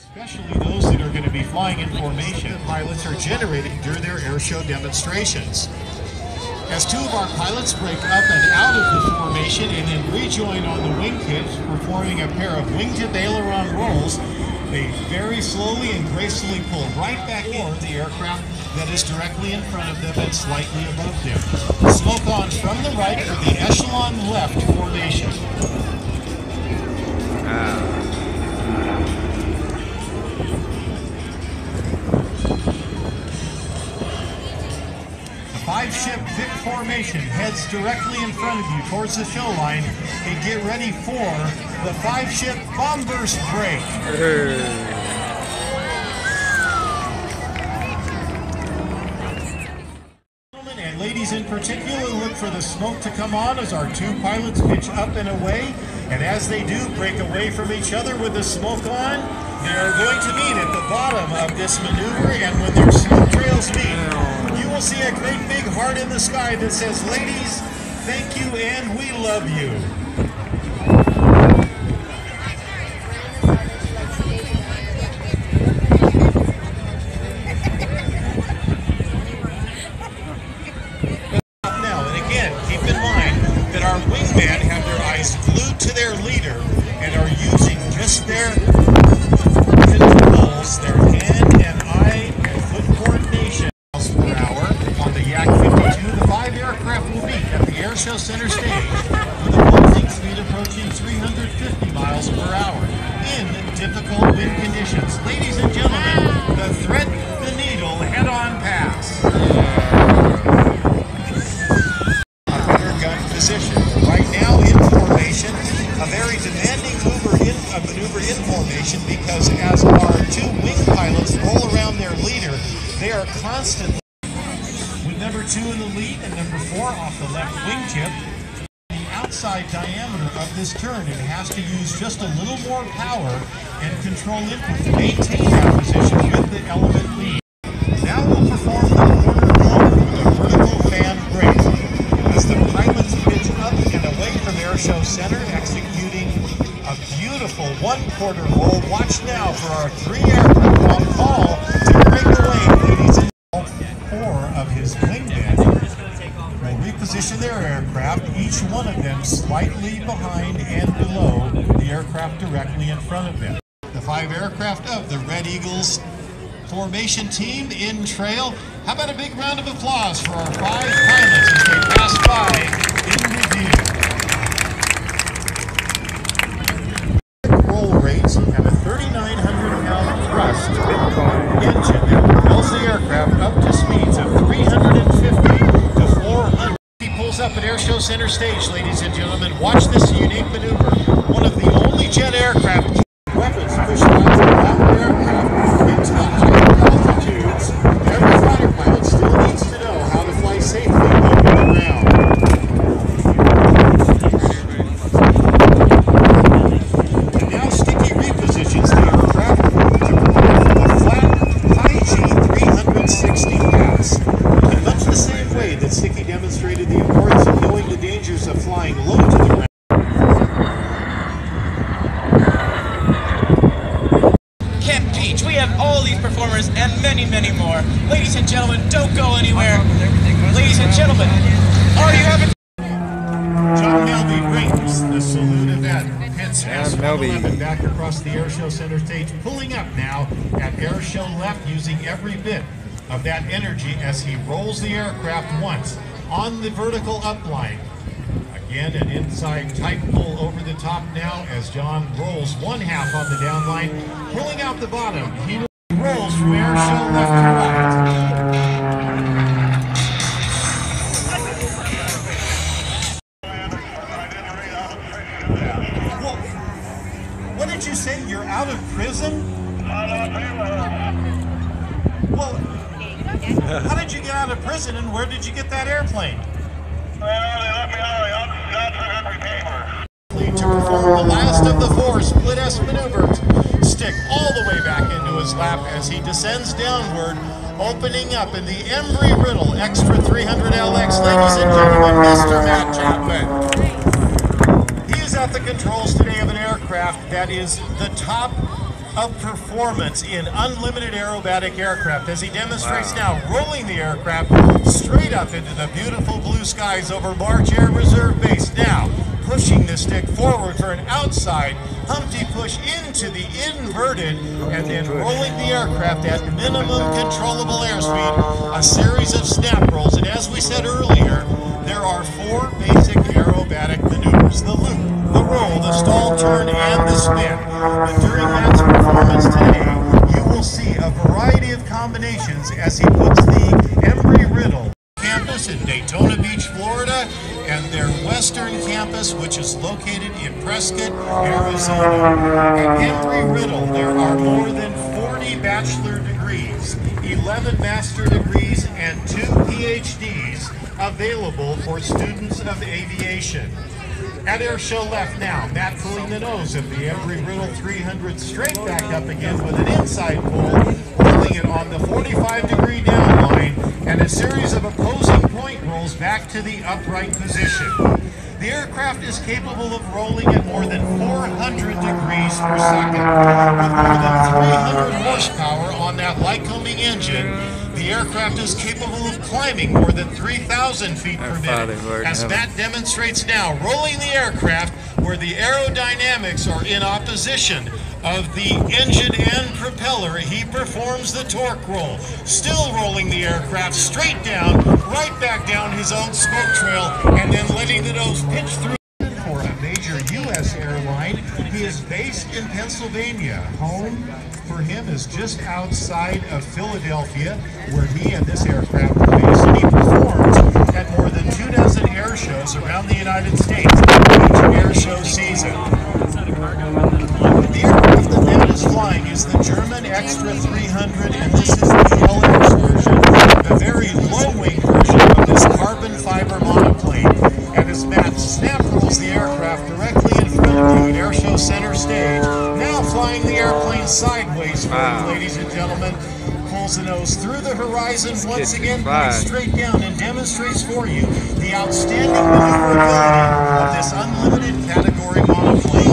especially those that are going to be flying in formation. Pilots are generating during their air show demonstrations. As two of our pilots break up and out of the formation and then rejoin on the wing tips, performing a pair of wingtip aileron rolls, they very slowly and gracefully pull right back into the aircraft that is directly in front of them and slightly above them. Smoke on from the right for the echelon left formation. Five-ship Vic formation heads directly in front of you towards the show line and get ready for the five-ship bomb burst break. Gentlemen and ladies in particular, look for the smoke to come on as our two pilots pitch up and away, and as they do break away from each other with the smoke on, they are going to meet at the bottom of this maneuver, and when their smoke trails meet, you will see a great big heart in the sky that says, "Ladies, thank you and we love you." Now, and again, keep in mind that our wingmen have their eyes glued to their leader and are using just their controls, their hand and eye and foot coordination. Per hour on the Yak 52, the five aircraft will meet at the Air Show Center stage with a closing speed approaching 350 miles per hour in difficult wind conditions. Ladies and gentlemen, the thread the needle head-on pass. Under gun position. Right now in formation, a very demanding maneuver in formation because as our two wing pilots roll around their leader, they are constantly with number 2 in the lead and number 4 off the left wingtip. The outside diameter of this turn, it has to use just a little more power and control input to maintain that position with the element lead. Now we'll perform the quarter roll with a vertical fan brake. As the pilots pitch up and away from Air Show Center, executing a beautiful 1/4 roll. Watch now for our 3 aircraft on call to break away, ladies and 4 of his wingmen will reposition their aircraft, each one of them slightly behind and below the aircraft directly in front of them. The 5 aircraft of the Red Eagles formation team in trail. How about a big round of applause for our 5 pilots as they pass by in review. Roll rates have a 3,900-pound thrust engine that propels the aircraft up to speeds of 350 to 400. He pulls up at Air Show Center stage, ladies and gentlemen. Watch this unique maneuver. One of the only jet aircraft weapons pushed out around the aircraft into high altitudes. Every fighter pilot still needs to know how to fly safely over the ground. And now Sticky repositions the aircraft to prepare for the flat, high G360 pass. In much the same way that Sticky demonstrated the importance of knowing the dangers of flying low to the ground. We have all these performers and many, many more. Ladies and gentlemen, don't go anywhere. Ladies and gentlemen, are you having... John Melby brings the salute event. Hence S111 back across the Air Show Center stage, pulling up now at Air Show left, using every bit of that energy as he rolls the aircraft once on the vertical upline. Again, an inside tight pull over the top now as John rolls 1/2 on the downline, pulling out the bottom. He rolls from Air Show left to right. Well, what did you say? You're out of prison? Well, how did you get out of prison and where did you get that airplane? Well, they let me out of every paper. To perform the last of the 4 split S maneuvers, stick all the way back into his lap as he descends downward, opening up in the Embry-Riddle Extra 300 LX. Ladies and gentlemen, Mr. Matt Chapman. He is at the controls today of an aircraft that is the top of performance in unlimited aerobatic aircraft as he demonstrates now rolling the aircraft straight up into the beautiful blue skies over March Air Reserve Base. Now pushing the stick forward for an outside Humpty push into the inverted and then rolling the aircraft at minimum controllable airspeed, a series of snap rolls. And as we said earlier, there are 4 basic aerobatic maneuvers: the loop, the roll, the stall, turn, and the spin. But during Matt's performance today, you will see a variety of combinations as he puts the Embry-Riddle campus in Daytona Beach, Florida, and their western campus, which is located in Prescott, Arizona. At Embry-Riddle, there are more than 40 bachelor degrees, 11 master degrees, and 2 PhDs available for students of aviation. At Airshow left now, Matt pulling the nose of the Embry-Riddle 300 straight back up again with an inside pull, holding it on the 45-degree down line, and a series of opposing point rolls back to the upright position. The aircraft is capable of rolling at more than 400 degrees per second. With more than 300 horsepower on that Lycoming engine, the aircraft is capable of climbing more than 3,000 feet per minute. As Matt demonstrates now, rolling the aircraft where the aerodynamics are in opposition of the engine and propeller, he performs the torque roll, still rolling the aircraft straight down, right back down his own smoke trail, and then letting the nose pitch through. For a major U.S. airline, he is based in Pennsylvania. Home for him is just outside of Philadelphia, where he and this aircraft are based, and he performs at more than 24 air shows around the United States each air show season. The aircraft that Matt is flying is the German Extra 300, and this is the LX version, the very low-wing version of this carbon fiber monoplane. And as Matt snap rolls the aircraft directly in front of you at Airshow Center Stage, now flying the airplane sideways for you, ladies and gentlemen, pulls the nose through the horizon once again, points straight down, and demonstrates for you the outstanding maneuverability of this unlimited category monoplane.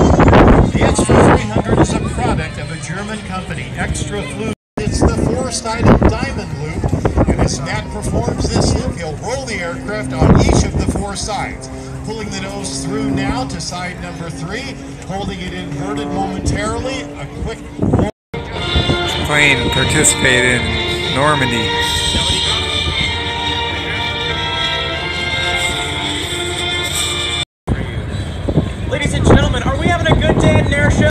The Extra 300 is a product of a German company, Extra Flug. It's the 4-sided diamond loop, and as Matt performs this loop, he'll roll the aircraft on each of the 4 sides, pulling the nose through now to side number 3, holding it inverted momentarily, a quick roll. Plane participated in Normandy. Ladies and gentlemen, are we having a good day at an air show?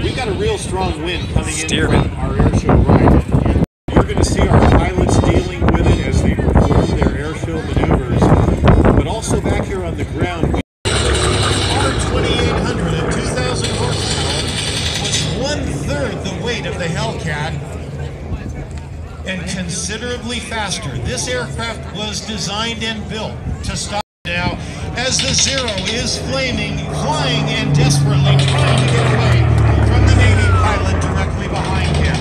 We got a real strong wind coming in from our air show ride. And you're going to see our pilots dealing with it as they perform their air show maneuvers. But also back here on the ground, our 2800 at 2,000 horsepower was 1/3 the weight of the Hellcat and considerably faster. This aircraft was designed and built to stop now as the Zero is flaming, flying, and desperately trying to get away from the Navy pilot directly behind him.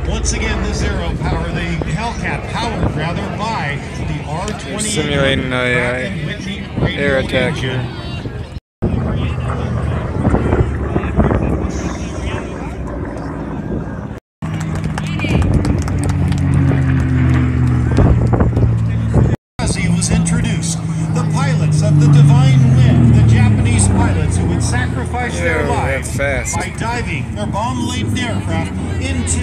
Once again, the Zero power, the Hellcat powered rather by the R-28 simulating an air attack here. Was introduced. The pilots of the Divine Wind, the Japanese pilots who would sacrifice their lives by diving their bomb-laden aircraft into